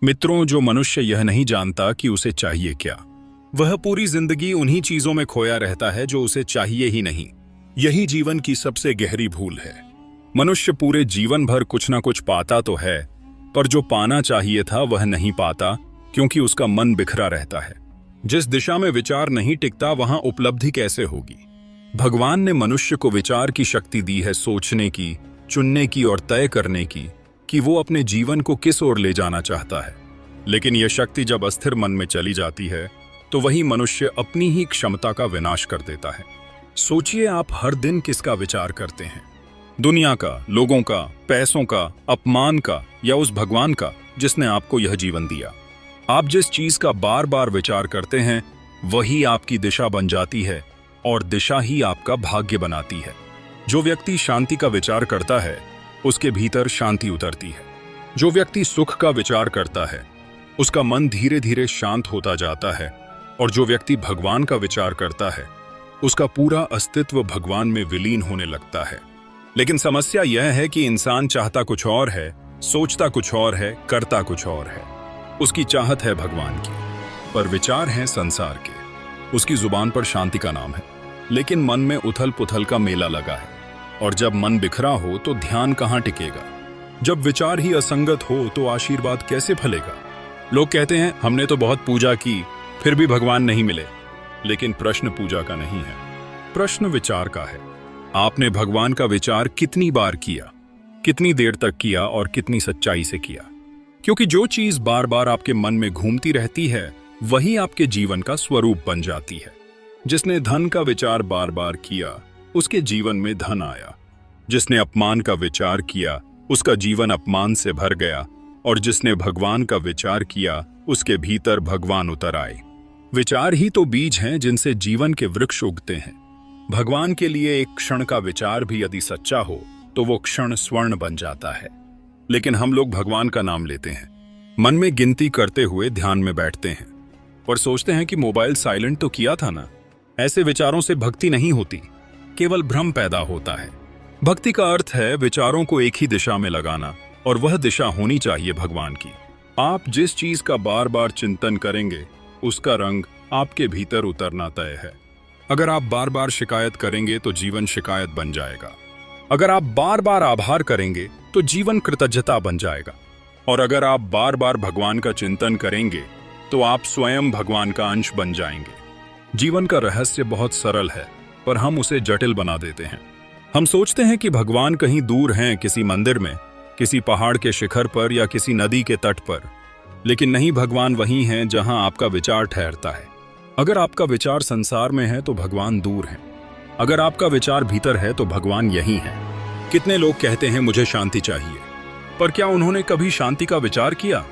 मित्रों, जो मनुष्य यह नहीं जानता कि उसे चाहिए क्या, वह पूरी जिंदगी उन्हीं चीजों में खोया रहता है जो उसे चाहिए ही नहीं। यही जीवन की सबसे गहरी भूल है। मनुष्य पूरे जीवन भर कुछ ना कुछ पाता तो है, पर जो पाना चाहिए था वह नहीं पाता, क्योंकि उसका मन बिखरा रहता है। जिस दिशा में विचार नहीं टिकता, वहां उपलब्धि कैसे होगी। भगवान ने मनुष्य को विचार की शक्ति दी है, सोचने की, चुनने की और तय करने की कि वो अपने जीवन को किस ओर ले जाना चाहता है। लेकिन यह शक्ति जब अस्थिर मन में चली जाती है तो वही मनुष्य अपनी ही क्षमता का विनाश कर देता है। सोचिए, आप हर दिन किसका विचार करते हैं? दुनिया का, लोगों का, पैसों का, अपमान का, या उस भगवान का जिसने आपको यह जीवन दिया? आप जिस चीज का बार बार विचार करते हैं वही आपकी दिशा बन जाती है, और दिशा ही आपका भाग्य बनाती है। जो व्यक्ति शांति का विचार करता है उसके भीतर शांति उतरती है। जो व्यक्ति सुख का विचार करता है उसका मन धीरे धीरे शांत होता जाता है, और जो व्यक्ति भगवान का विचार करता है उसका पूरा अस्तित्व भगवान में विलीन होने लगता है। लेकिन समस्या यह है कि इंसान चाहता कुछ और है, सोचता कुछ और है, करता कुछ और है। उसकी चाहत है भगवान की, पर विचार हैं संसार के। उसकी जुबान पर शांति का नाम है, लेकिन मन में उथल पुथल का मेला लगा है। और जब मन बिखरा हो तो ध्यान कहाँ टिकेगा? जब विचार ही असंगत हो तो आशीर्वाद कैसे फलेगा? लोग कहते हैं, हमने तो बहुत पूजा की फिर भी भगवान नहीं मिले। लेकिन प्रश्न पूजा का नहीं है, प्रश्न विचार का है। आपने भगवान का विचार कितनी बार किया, कितनी देर तक किया और कितनी सच्चाई से किया? क्योंकि जो चीज बार बार आपके मन में घूमती रहती है वही आपके जीवन का स्वरूप बन जाती है। जिसने धन का विचार बार बार किया उसके जीवन में धन आया। जिसने अपमान का विचार किया उसका जीवन अपमान से भर गया, और जिसने भगवान का विचार किया उसके भीतर भगवान उतर आए। विचार ही तो बीज हैं जिनसे जीवन के वृक्ष उगते हैं। भगवान के लिए एक क्षण का विचार भी यदि सच्चा हो तो वो क्षण स्वर्ण बन जाता है। लेकिन हम लोग भगवान का नाम लेते हैं, मन में गिनती करते हुए ध्यान में बैठते हैं, और सोचते हैं कि मोबाइल साइलेंट तो किया था ना। ऐसे विचारों से भक्ति नहीं होती, केवल भ्रम पैदा होता है। भक्ति का अर्थ है विचारों को एक ही दिशा में लगाना, और वह दिशा होनी चाहिए भगवान की। आप जिस चीज का बार बार चिंतन करेंगे उसका रंग आपके भीतर उतरना तय है। अगर आप बार बार शिकायत करेंगे तो जीवन शिकायत बन जाएगा। अगर आप बार बार आभार करेंगे तो जीवन कृतज्ञता बन जाएगा। और अगर आप बार बार भगवान का चिंतन करेंगे तो आप स्वयं भगवान का अंश बन जाएंगे। जीवन का रहस्य बहुत सरल है, पर हम उसे जटिल बना देते हैं। हम सोचते हैं कि भगवान कहीं दूर हैं, किसी मंदिर में, किसी पहाड़ के शिखर पर या किसी नदी के तट पर। लेकिन नहीं, भगवान वहीं हैं जहां आपका विचार ठहरता है। अगर आपका विचार संसार में है तो भगवान दूर है। अगर आपका विचार भीतर है तो भगवान यहीं है। कितने लोग कहते हैं मुझे शांति चाहिए, पर क्या उन्होंने कभी शांति का विचार किया?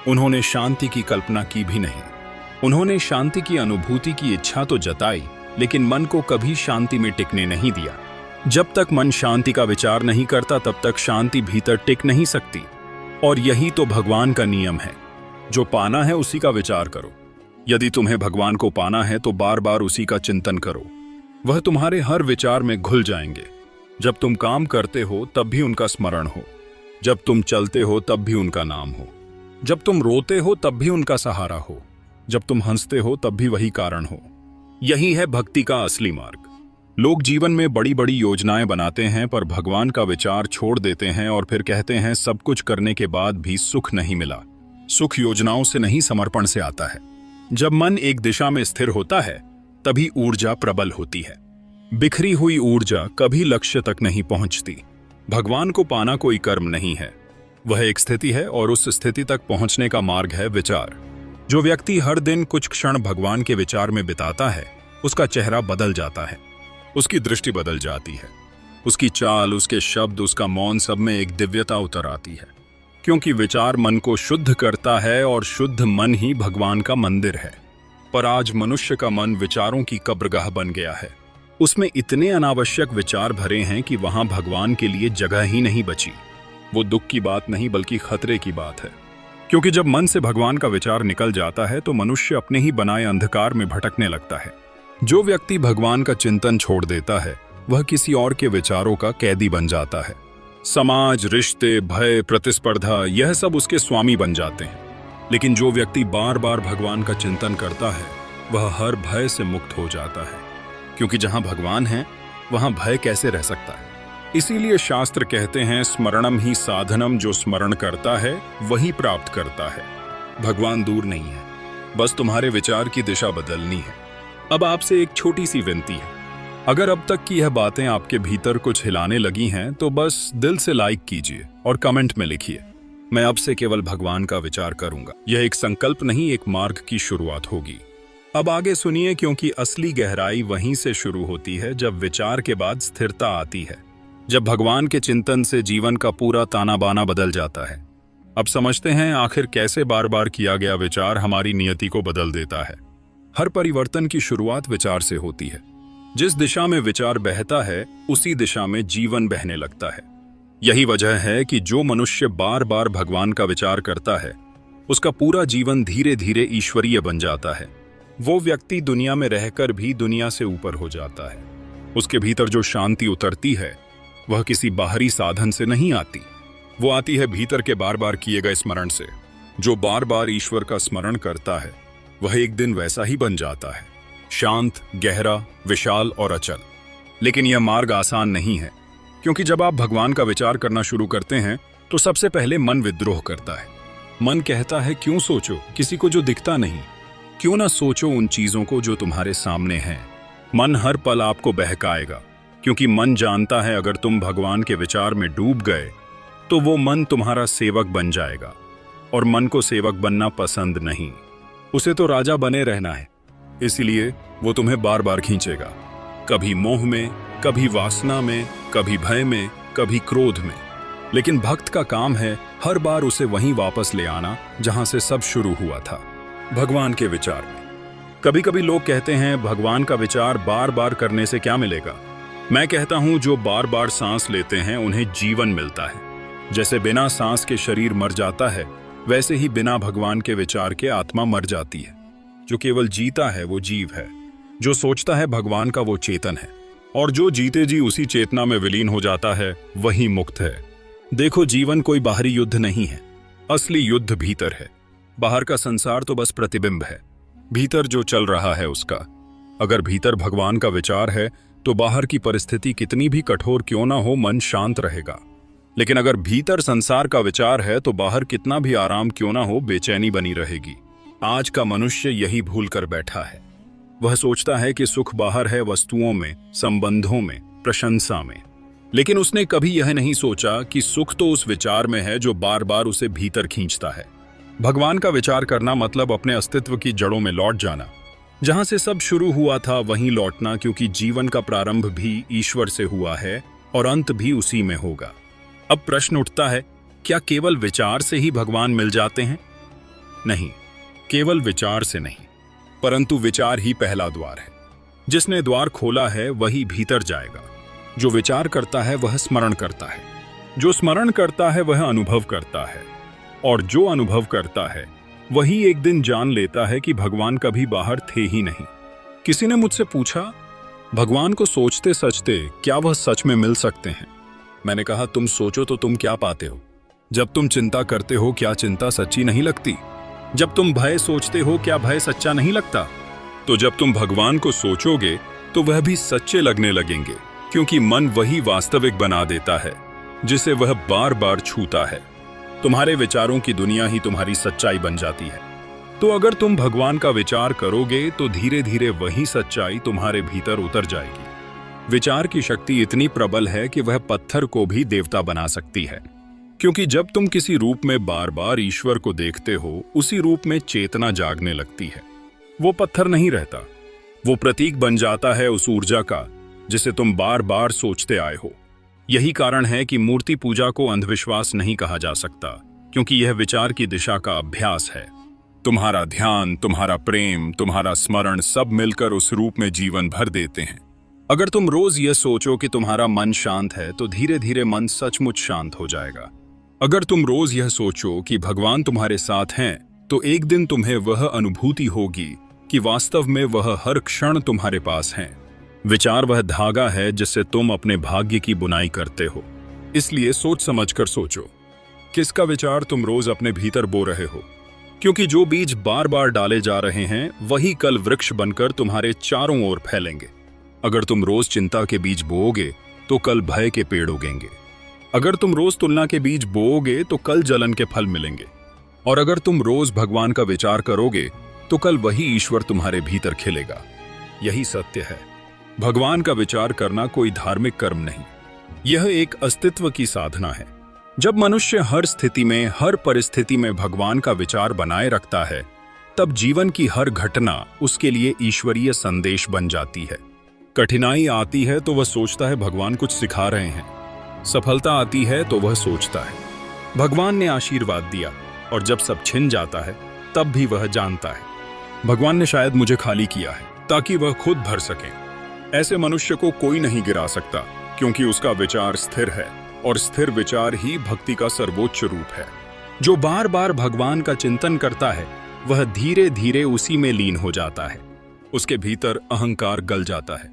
उन्होंने शांति की कल्पना की भी नहीं। उन्होंने शांति की अनुभूति की इच्छा तो जताई, लेकिन मन को कभी शांति में टिकने नहीं दिया। जब तक मन शांति का विचार नहीं करता तब तक शांति भीतर टिक नहीं सकती। और यही तो भगवान का नियम है। जो पाना है उसी का विचार करो। यदि तुम्हें भगवान को पाना है तो बार बार उसी का चिंतन करो। वह तुम्हारे हर विचार में घुल जाएंगे। जब तुम काम करते हो तब भी उनका स्मरण हो, जब तुम चलते हो तब भी उनका नाम हो, जब तुम रोते हो तब भी उनका सहारा हो, जब तुम हंसते हो तब भी वही कारण हो। यही है भक्ति का असली मार्ग। लोग जीवन में बड़ी बड़ी योजनाएं बनाते हैं, पर भगवान का विचार छोड़ देते हैं और फिर कहते हैं सब कुछ करने के बाद भी सुख नहीं मिला। सुख योजनाओं से नहीं, समर्पण से आता है। जब मन एक दिशा में स्थिर होता है तभी ऊर्जा प्रबल होती है। बिखरी हुई ऊर्जा कभी लक्ष्य तक नहीं पहुंचती। भगवान को पाना कोई कर्म नहीं है, वह एक स्थिति है, और उस स्थिति तक पहुंचने का मार्ग है विचार। जो व्यक्ति हर दिन कुछ क्षण भगवान के विचार में बिताता है उसका चेहरा बदल जाता है, उसकी दृष्टि बदल जाती है, उसकी चाल, उसके शब्द, उसका मौन, सब में एक दिव्यता उतर आती है। क्योंकि विचार मन को शुद्ध करता है, और शुद्ध मन ही भगवान का मंदिर है। पर आज मनुष्य का मन विचारों की कब्रगाह बन गया है। उसमें इतने अनावश्यक विचार भरे हैं कि वहां भगवान के लिए जगह ही नहीं बची। वो दुख की बात नहीं बल्कि खतरे की बात है। क्योंकि जब मन से भगवान का विचार निकल जाता है तो मनुष्य अपने ही बनाए अंधकार में भटकने लगता है। जो व्यक्ति भगवान का चिंतन छोड़ देता है वह किसी और के विचारों का कैदी बन जाता है। समाज, रिश्ते, भय, प्रतिस्पर्धा, यह सब उसके स्वामी बन जाते हैं। लेकिन जो व्यक्ति बार बार भगवान का चिंतन करता है वह हर भय से मुक्त हो जाता है, क्योंकि जहां भगवान है वहां भय कैसे रह सकता है। इसीलिए शास्त्र कहते हैं, स्मरणम ही साधनम, जो स्मरण करता है वही प्राप्त करता है। भगवान दूर नहीं है, बस तुम्हारे विचार की दिशा बदलनी है। अब आपसे एक छोटी सी विनती है, अगर अब तक की यह बातें आपके भीतर कुछ हिलाने लगी हैं तो बस दिल से लाइक कीजिए और कमेंट में लिखिए, मैं अब से केवल भगवान का विचार करूंगा। यह एक संकल्प नहीं, एक मार्ग की शुरुआत होगी। अब आगे सुनिए, क्योंकि असली गहराई वहीं से शुरू होती है जब विचार के बाद स्थिरता आती है, जब भगवान के चिंतन से जीवन का पूरा ताना बाना बदल जाता है। अब समझते हैं आखिर कैसे बार बार किया गया विचार हमारी नियति को बदल देता है। हर परिवर्तन की शुरुआत विचार से होती है। जिस दिशा में विचार बहता है उसी दिशा में जीवन बहने लगता है। यही वजह है कि जो मनुष्य बार बार भगवान का विचार करता है उसका पूरा जीवन धीरे धीरे ईश्वरीय बन जाता है। वो व्यक्ति दुनिया में रहकर भी दुनिया से ऊपर हो जाता है। उसके भीतर जो शांति उतरती है वह किसी बाहरी साधन से नहीं आती, वो आती है भीतर के बार बार किए गए स्मरण से। जो बार बार ईश्वर का स्मरण करता है वह एक दिन वैसा ही बन जाता है, शांत, गहरा, विशाल और अचल। लेकिन यह मार्ग आसान नहीं है, क्योंकि जब आप भगवान का विचार करना शुरू करते हैं तो सबसे पहले मन विद्रोह करता है। मन कहता है, क्यों सोचो किसी को जो दिखता नहीं, क्यों ना सोचो उन चीजों को जो तुम्हारे सामने हैं। मन हर पल आपको बहकाएगा, क्योंकि मन जानता है अगर तुम भगवान के विचार में डूब गए तो वो मन तुम्हारा सेवक बन जाएगा, और मन को सेवक बनना पसंद नहीं, उसे तो राजा बने रहना है। इसलिए वो तुम्हें बार बार खींचेगा, कभी मोह में, कभी वासना में, कभी भय में, कभी क्रोध में। लेकिन भक्त का काम है हर बार उसे वहीं वापस ले आना जहां से सब शुरू हुआ था, भगवान के विचार में। कभी कभी लोग कहते हैं भगवान का विचार बार बार करने से क्या मिलेगा। मैं कहता हूं जो बार बार सांस लेते हैं उन्हें जीवन मिलता है। जैसे बिना सांस के शरीर मर जाता है, वैसे ही बिना भगवान के विचार के आत्मा मर जाती है। जो केवल जीता है वो जीव है, जो सोचता है भगवान का वो चेतन है, और जो जीते जी उसी चेतना में विलीन हो जाता है वही मुक्त है। देखो, जीवन कोई बाहरी युद्ध नहीं है, असली युद्ध भीतर है। बाहर का संसार तो बस प्रतिबिंब है, भीतर जो चल रहा है उसका। अगर भीतर भगवान का विचार है तो बाहर की परिस्थिति कितनी भी कठोर क्यों ना हो, मन शांत रहेगा। लेकिन अगर भीतर संसार का विचार है तो बाहर कितना भी आराम क्यों ना हो, बेचैनी बनी रहेगी। आज का मनुष्य यही भूल कर बैठा है। वह सोचता है कि सुख बाहर है, वस्तुओं में, संबंधों में, प्रशंसा में। लेकिन उसने कभी यह नहीं सोचा कि सुख तो उस विचार में है जो बार बार उसे भीतर खींचता है। भगवान का विचार करना मतलब अपने अस्तित्व की जड़ों में लौट जाना, जहां से सब शुरू हुआ था वहीं लौटना, क्योंकि जीवन का प्रारंभ भी ईश्वर से हुआ है और अंत भी उसी में होगा। अब प्रश्न उठता है, क्या केवल विचार से ही भगवान मिल जाते हैं? नहीं, केवल विचार से नहीं, परंतु विचार ही पहला द्वार है। जिसने द्वार खोला है वही भीतर जाएगा। जो विचार करता है वह स्मरण करता है, जो स्मरण करता है वह अनुभव करता है, और जो अनुभव करता है वही एक दिन जान लेता है कि भगवान कभी बाहर थे ही नहीं। किसी ने मुझसे पूछा, भगवान को सोचते सचते क्या वह सच में मिल सकते हैं? मैंने कहा, तुम सोचो तो तुम क्या पाते हो? जब तुम चिंता करते हो क्या चिंता सच्ची नहीं लगती? जब तुम भय सोचते हो क्या भय सच्चा नहीं लगता? तो जब तुम भगवान को सोचोगे तो वह भी सच्चे लगने लगेंगे, क्योंकि मन वही वास्तविक बना देता है जिसे वह बार बार छूता है। तुम्हारे विचारों की दुनिया ही तुम्हारी सच्चाई बन जाती है। तो अगर तुम भगवान का विचार करोगे तो धीरे धीरे वही सच्चाई तुम्हारे भीतर उतर जाएगी। विचार की शक्ति इतनी प्रबल है कि वह पत्थर को भी देवता बना सकती है, क्योंकि जब तुम किसी रूप में बार बार ईश्वर को देखते हो, उसी रूप में चेतना जागने लगती है। वो पत्थर नहीं रहता, वो प्रतीक बन जाता है उस ऊर्जा का जिसे तुम बार बार सोचते आए हो। यही कारण है कि मूर्ति पूजा को अंधविश्वास नहीं कहा जा सकता, क्योंकि यह विचार की दिशा का अभ्यास है। तुम्हारा ध्यान, तुम्हारा प्रेम, तुम्हारा स्मरण सब मिलकर उस रूप में जीवन भर देते हैं। अगर तुम रोज यह सोचो कि तुम्हारा मन शांत है तो धीरे धीरे मन सचमुच शांत हो जाएगा। अगर तुम रोज यह सोचो कि भगवान तुम्हारे साथ हैं तो एक दिन तुम्हें वह अनुभूति होगी कि वास्तव में वह हर क्षण तुम्हारे पास हैं। विचार वह धागा है जिससे तुम अपने भाग्य की बुनाई करते हो। इसलिए सोच समझकर सोचो, किसका विचार तुम रोज अपने भीतर बो रहे हो? क्योंकि जो बीज बार बार डाले जा रहे हैं वही कल वृक्ष बनकर तुम्हारे चारों ओर फैलेंगे। अगर तुम रोज चिंता के बीज बोओगे तो कल भय के पेड़ उगेंगे। अगर तुम रोज तुलना के बीज बोओगे तो कल जलन के फल मिलेंगे। और अगर तुम रोज भगवान का विचार करोगे तो कल वही ईश्वर तुम्हारे भीतर खिलेगा। यही सत्य है। भगवान का विचार करना कोई धार्मिक कर्म नहीं, यह एक अस्तित्व की साधना है। जब मनुष्य हर स्थिति में, हर परिस्थिति में भगवान का विचार बनाए रखता है, तब जीवन की हर घटना उसके लिए ईश्वरीय संदेश बन जाती है। कठिनाई आती है तो वह सोचता है भगवान कुछ सिखा रहे हैं। सफलता आती है तो वह सोचता है भगवान ने आशीर्वाद दिया। और जब सब छिन जाता है तब भी वह जानता है भगवान ने शायद मुझे खाली किया है ताकि वह खुद भर सके। ऐसे मनुष्य को कोई नहीं गिरा सकता, क्योंकि उसका विचार स्थिर है और स्थिर विचार ही भक्ति का सर्वोच्च रूप है। जो बार बार भगवान का चिंतन करता है वह धीरे धीरे उसी में लीन हो जाता है। उसके भीतर अहंकार गल जाता है।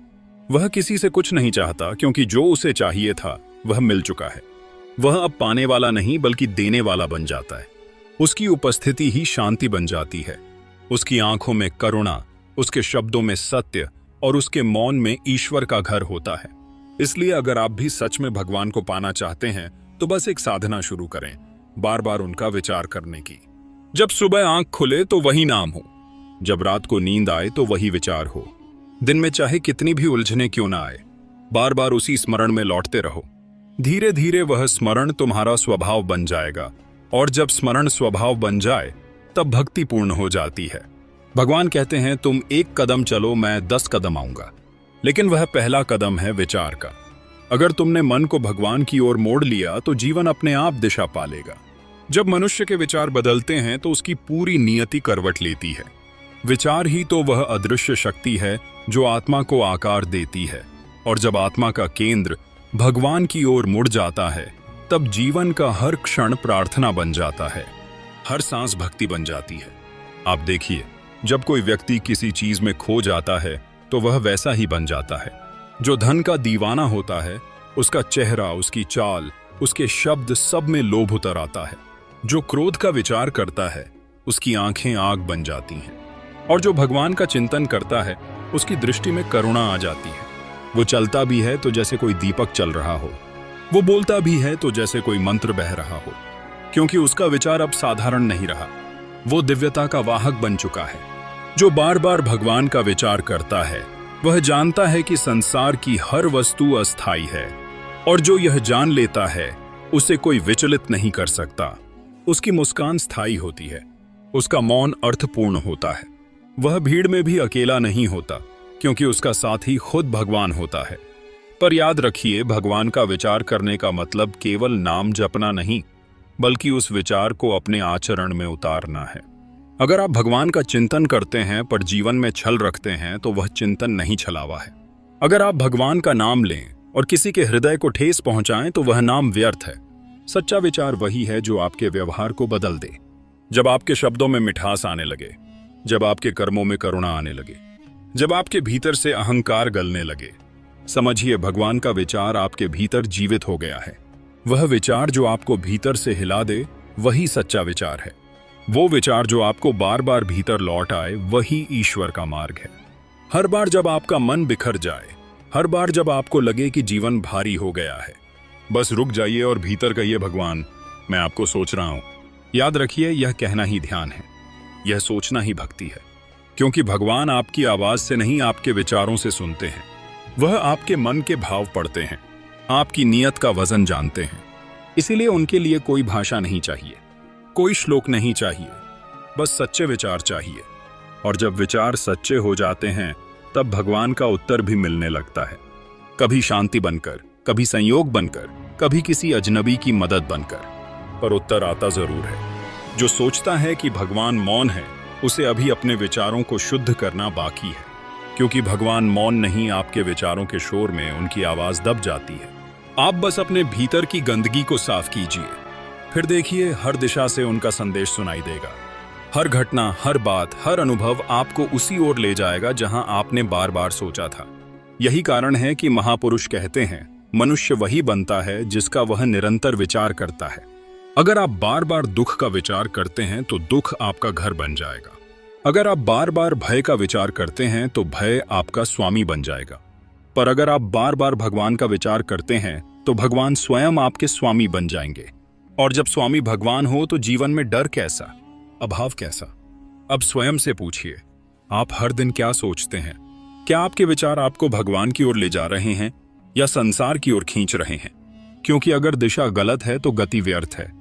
वह किसी से कुछ नहीं चाहता, क्योंकि जो उसे चाहिए था वह मिल चुका है। वह अब पाने वाला नहीं बल्कि देने वाला बन जाता है। उसकी उपस्थिति ही शांति बन जाती है। उसकी आंखों में करुणा, उसके शब्दों में सत्य और उसके मौन में ईश्वर का घर होता है। इसलिए अगर आप भी सच में भगवान को पाना चाहते हैं तो बस एक साधना शुरू करें, बार बार उनका विचार करने की। जब सुबह आंख खुले तो वही नाम हो, जब रात को नींद आए तो वही विचार हो। दिन में चाहे कितनी भी उलझने क्यों ना आए, बार बार उसी स्मरण में लौटते रहो। धीरे धीरे वह स्मरण तुम्हारा स्वभाव बन जाएगा, और जब स्मरण स्वभाव बन जाए तब भक्ति पूर्ण हो जाती है। भगवान कहते हैं तुम 1 कदम चलो, मैं 10 कदम आऊंगा। लेकिन वह पहला कदम है विचार का। अगर तुमने मन को भगवान की ओर मोड़ लिया तो जीवन अपने आप दिशा पालेगा। जब मनुष्य के विचार बदलते हैं तो उसकी पूरी नियति करवट लेती है। विचार ही तो वह अदृश्य शक्ति है जो आत्मा को आकार देती है। और जब आत्मा का केंद्र भगवान की ओर मुड़ जाता है तब जीवन का हर क्षण प्रार्थना बन जाता है, हर सांस भक्ति बन जाती है। आप देखिए, जब कोई व्यक्ति किसी चीज में खो जाता है तो वह वैसा ही बन जाता है। जो धन का दीवाना होता है उसका चेहरा, उसकी चाल, उसके शब्द सब में लोभ उतर आता है। जो क्रोध का विचार करता है उसकी आंखें आग बन जाती हैं। और जो भगवान का चिंतन करता है उसकी दृष्टि में करुणा आ जाती है। वो चलता भी है तो जैसे कोई दीपक चल रहा हो, वो बोलता भी है तो जैसे कोई मंत्र बह रहा हो, क्योंकि उसका विचार अब साधारण नहीं रहा, वो दिव्यता का वाहक बन चुका है। जो बार बार भगवान का विचार करता है वह जानता है कि संसार की हर वस्तु अस्थायी है, और जो यह जान लेता है उसे कोई विचलित नहीं कर सकता। उसकी मुस्कान स्थायी होती है, उसका मौन अर्थपूर्ण होता है। वह भीड़ में भी अकेला नहीं होता, क्योंकि उसका साथी खुद भगवान होता है। पर याद रखिए, भगवान का विचार करने का मतलब केवल नाम जपना नहीं, बल्कि उस विचार को अपने आचरण में उतारना है। अगर आप भगवान का चिंतन करते हैं पर जीवन में छल रखते हैं तो वह चिंतन नहीं छलावा है। अगर आप भगवान का नाम लें और किसी के हृदय को ठेस पहुंचाएं तो वह नाम व्यर्थ है। सच्चा विचार वही है जो आपके व्यवहार को बदल दे। जब आपके शब्दों में मिठास आने लगे, जब आपके कर्मों में करुणा आने लगे, जब आपके भीतर से अहंकार गलने लगे, समझिए भगवान का विचार आपके भीतर जीवित हो गया है। वह विचार जो आपको भीतर से हिला दे वही सच्चा विचार है। वो विचार जो आपको बार बार भीतर लौट आए वही ईश्वर का मार्ग है। हर बार जब आपका मन बिखर जाए, हर बार जब आपको लगे कि जीवन भारी हो गया है, बस रुक जाइए और भीतर कहिए भगवान, मैं आपको सोच रहा हूं। याद रखिए, यह कहना ही ध्यान है, यह सोचना ही भक्ति है। क्योंकि भगवान आपकी आवाज से नहीं, आपके विचारों से सुनते हैं। वह आपके मन के भाव पढ़ते हैं, आपकी नीयत का वजन जानते हैं। इसीलिए उनके लिए कोई भाषा नहीं चाहिए, कोई श्लोक नहीं चाहिए, बस सच्चे विचार चाहिए। और जब विचार सच्चे हो जाते हैं तब भगवान का उत्तर भी मिलने लगता है। कभी शांति बनकर, कभी संयोग बनकर, कभी किसी अजनबी की मदद बनकर, पर उत्तर आता जरूर है। जो सोचता है कि भगवान मौन है, उसे अभी अपने विचारों को शुद्ध करना बाकी है। क्योंकि भगवान मौन नहीं, आपके विचारों के शोर में उनकी आवाज दब जाती है। आप बस अपने भीतर की गंदगी को साफ कीजिए, फिर देखिए हर दिशा से उनका संदेश सुनाई देगा। हर घटना, हर बात, हर अनुभव आपको उसी ओर ले जाएगा जहां आपने बार बार सोचा था। यही कारण है कि महापुरुष कहते हैं, मनुष्य वही बनता है जिसका वह निरंतर विचार करता है। अगर आप बार बार दुख का विचार करते हैं तो दुख आपका घर बन जाएगा। अगर आप बार बार भय का विचार करते हैं तो भय आपका स्वामी बन जाएगा। पर अगर आप बार बार भगवान का विचार करते हैं तो भगवान स्वयं आपके स्वामी बन जाएंगे। और जब स्वामी भगवान हो तो जीवन में डर कैसा, अभाव कैसा? अब स्वयं से पूछिए, आप हर दिन क्या सोचते हैं? क्या आपके विचार आपको भगवान की ओर ले जा रहे हैं या संसार की ओर खींच रहे हैं? क्योंकि अगर दिशा गलत है तो गति व्यर्थ है।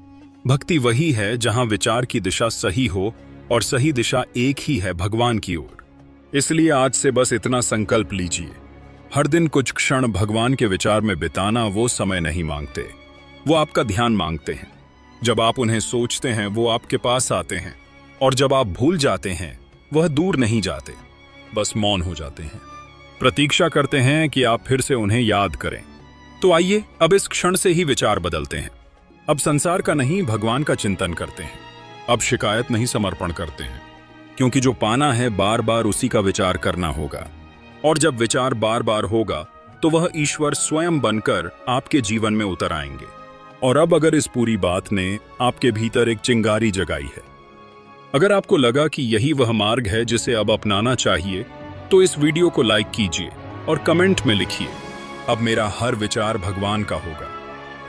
भक्ति वही है जहां विचार की दिशा सही हो और सही दिशा एक ही है, भगवान की ओर। इसलिए आज से बस इतना संकल्प लीजिए, हर दिन कुछ क्षण भगवान के विचार में बिताना। वो समय नहीं मांगते, वो आपका ध्यान मांगते हैं। जब आप उन्हें सोचते हैं वो आपके पास आते हैं, और जब आप भूल जाते हैं वह दूर नहीं जाते, बस मौन हो जाते हैं, प्रतीक्षा करते हैं कि आप फिर से उन्हें याद करें। तो आइए अब इस क्षण से ही विचार बदलते हैं। अब संसार का नहीं, भगवान का चिंतन करते हैं। अब शिकायत नहीं, समर्पण करते हैं। क्योंकि जो पाना है बार बार उसी का विचार करना होगा, और जब विचार बार बार होगा तो वह ईश्वर स्वयं बनकर आपके जीवन में उतर आएंगे। और अब अगर इस पूरी बात ने आपके भीतर एक चिंगारी जगाई है, अगर आपको लगा कि यही वह मार्ग है जिसे अब अपनाना चाहिए, तो इस वीडियो को लाइक कीजिए और कमेंट में लिखिए, अब मेरा हर विचार भगवान का होगा।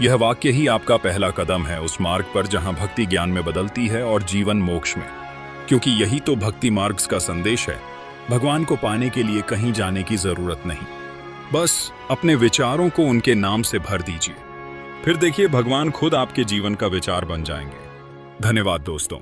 यह वाक्य ही आपका पहला कदम है उस मार्ग पर जहां भक्ति ज्ञान में बदलती है और जीवन मोक्ष में। क्योंकि यही तो भक्ति मार्ग का संदेश है। भगवान को पाने के लिए कहीं जाने की जरूरत नहीं, बस अपने विचारों को उनके नाम से भर दीजिए। फिर देखिए भगवान खुद आपके जीवन का विचार बन जाएंगे। धन्यवाद दोस्तों।